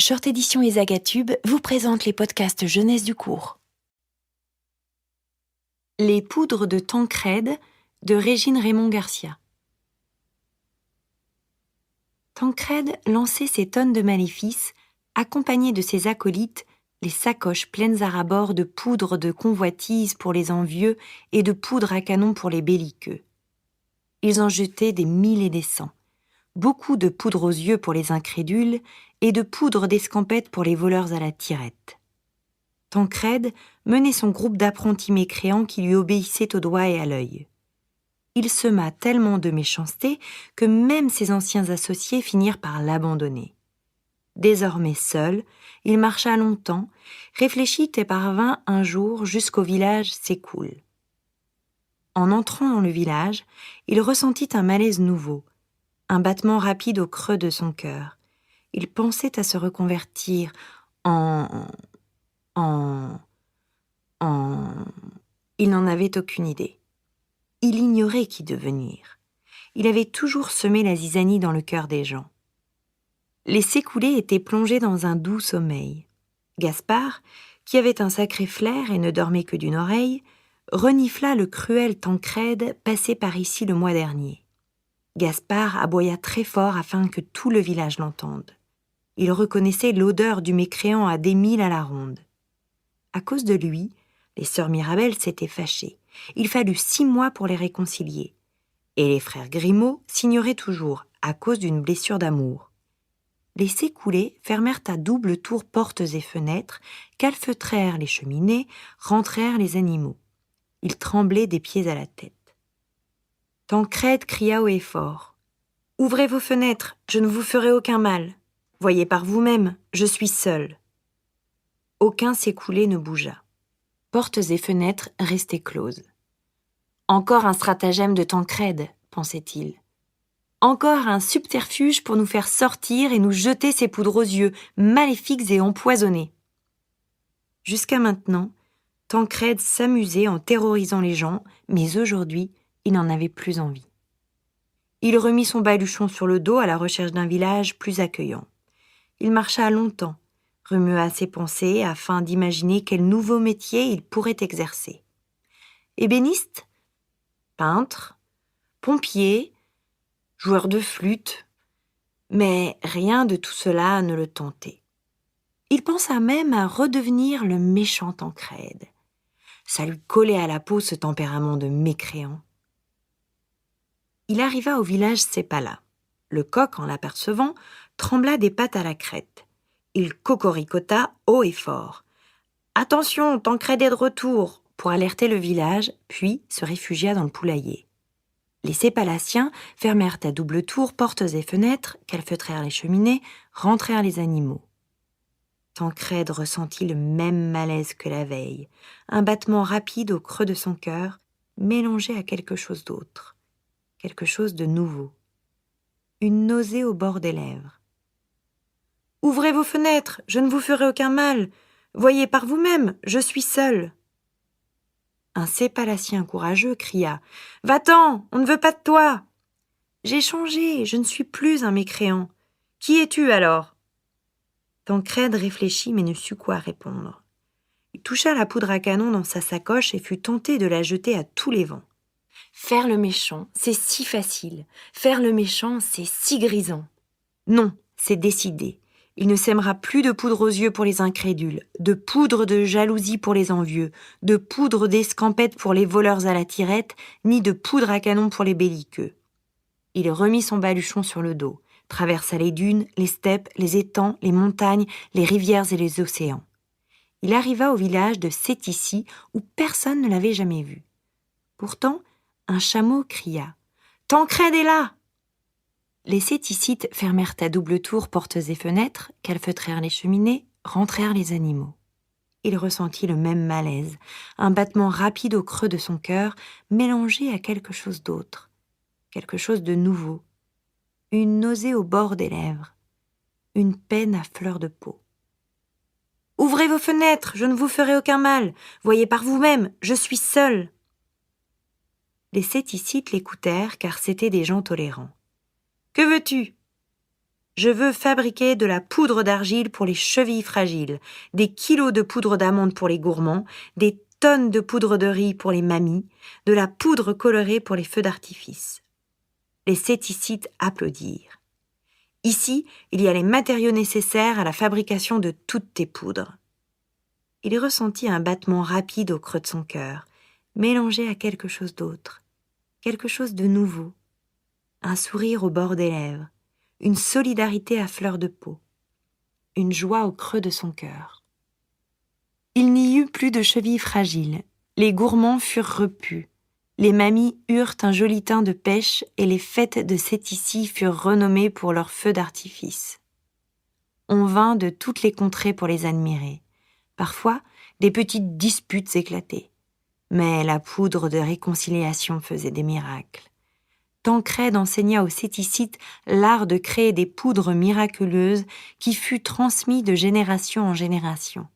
Short Édition et Zagatube vous présente les podcasts jeunesse du cours. Les poudres de Tancrède de Régine Raymond-Garcia. Tancrède lançait ses tonnes de maléfices, accompagné de ses acolytes, les sacoches pleines à ras-bord de poudre de convoitise pour les envieux et de poudre à canon pour les belliqueux. Ils en jetaient des mille et des cents. Beaucoup de poudre aux yeux pour les incrédules et de poudre d'escampette pour les voleurs à la tirette. Tancrède menait son groupe d'apprentis mécréants qui lui obéissaient au doigt et à l'œil. Il sema tellement de méchanceté que même ses anciens associés finirent par l'abandonner. Désormais seul, il marcha longtemps, réfléchit et parvint un jour jusqu'au village Sécoul. En entrant dans le village, il ressentit un malaise nouveau, un battement rapide au creux de son cœur. Il pensait à se reconvertir Il n'en avait aucune idée. Il ignorait qui devenir. Il avait toujours semé la zizanie dans le cœur des gens. Les Sécoulés étaient plongés dans un doux sommeil. Gaspard, qui avait un sacré flair et ne dormait que d'une oreille, renifla le cruel Tancrède passé par ici le mois dernier. Gaspard aboya très fort afin que tout le village l'entende. Il reconnaissait l'odeur du mécréant à des milles à la ronde. À cause de lui, les sœurs Mirabel s'étaient fâchées. Il fallut 6 mois pour les réconcilier. Et les frères Grimaud s'ignoraient toujours, à cause d'une blessure d'amour. Les Sécoulés fermèrent à double tour portes et fenêtres, calfeutrèrent les cheminées, rentrèrent les animaux. Ils tremblaient des pieds à la tête. Tancrède cria haut et fort. « Ouvrez vos fenêtres, je ne vous ferai aucun mal. Voyez par vous-même, je suis seul. » Aucun Sécoulé ne bougea. Portes et fenêtres restaient closes. « Encore un stratagème de Tancrède, pensait-il. Encore un subterfuge pour nous faire sortir et nous jeter ces poudres aux yeux, maléfiques et empoisonnés. » Jusqu'à maintenant, Tancrède s'amusait en terrorisant les gens, mais aujourd'hui, il n'en avait plus envie. Il remit son baluchon sur le dos à la recherche d'un village plus accueillant. Il marcha longtemps, remua ses pensées afin d'imaginer quel nouveau métier il pourrait exercer. Ébéniste, peintre, pompier, joueur de flûte, mais rien de tout cela ne le tentait. Il pensa même à redevenir le méchant Tancrède. Ça lui collait à la peau ce tempérament de mécréant. Il arriva au village Sépala. Le coq, en l'apercevant, trembla des pattes à la crête. Il cocoricota haut et fort. « Attention, Tancrède est de retour !» pour alerter le village, puis se réfugia dans le poulailler. Les Sépalaciens fermèrent à double tour portes et fenêtres, calfeutrèrent les cheminées, rentrèrent les animaux. Tancrède ressentit le même malaise que la veille, un battement rapide au creux de son cœur, mélangé à quelque chose d'autre, quelque chose de nouveau. Une nausée au bord des lèvres. « Ouvrez vos fenêtres, je ne vous ferai aucun mal. Voyez par vous-même, je suis seul. » Un Sépalacien courageux cria « Va-t'en, on ne veut pas de toi. »« J'ai changé, je ne suis plus un mécréant. Qui es-tu alors ?» Tancrède réfléchit mais ne sut quoi répondre. Il toucha la poudre à canon dans sa sacoche et fut tenté de la jeter à tous les vents. Faire le méchant, c'est si facile. Faire le méchant, c'est si grisant. Non, c'est décidé. Il ne sèmera plus de poudre aux yeux pour les incrédules, de poudre de jalousie pour les envieux, de poudre d'escampette pour les voleurs à la tirette, ni de poudre à canon pour les belliqueux. Il remit son baluchon sur le dos, traversa les dunes, les steppes, les étangs, les montagnes, les rivières et les océans. Il arriva au village de Sétissi où personne ne l'avait jamais vu. Pourtant, un chameau cria « Tancrède est là !» Les Sétissites fermèrent à double tour portes et fenêtres, calfeutrèrent les cheminées, rentrèrent les animaux. Il ressentit le même malaise, un battement rapide au creux de son cœur, mélangé à quelque chose d'autre, quelque chose de nouveau, une nausée au bord des lèvres, une peine à fleur de peau. « Ouvrez vos fenêtres, je ne vous ferai aucun mal. Voyez par vous-même, je suis seul. » Les Sétissites l'écoutèrent car c'étaient des gens tolérants. « Que veux-tu » Je veux fabriquer de la poudre d'argile pour les chevilles fragiles, des kilos de poudre d'amande pour les gourmands, des tonnes de poudre de riz pour les mamies, de la poudre colorée pour les feux d'artifice. Les céticides applaudirent. Ici, il y a les matériaux nécessaires à la fabrication de toutes tes poudres. Il ressentit un battement rapide au creux de son cœur, mélangé à quelque chose d'autre, quelque chose de nouveau, un sourire au bord des lèvres, une solidarité à fleur de peau, une joie au creux de son cœur. Il n'y eut plus de chevilles fragiles, les gourmands furent repus, les mamies eurent un joli teint de pêche et les fêtes de Sétici furent renommées pour leurs feux d'artifice. On vint de toutes les contrées pour les admirer. Parfois, des petites disputes éclataient. Mais la poudre de réconciliation faisait des miracles. Tancrède enseigna aux céticites l'art de créer des poudres miraculeuses qui fut transmis de génération en génération.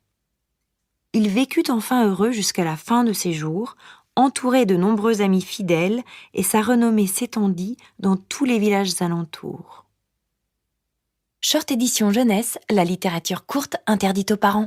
Il vécut enfin heureux jusqu'à la fin de ses jours, entouré de nombreux amis fidèles, et sa renommée s'étendit dans tous les villages alentours. Short édition jeunesse, la littérature courte interdite aux parents.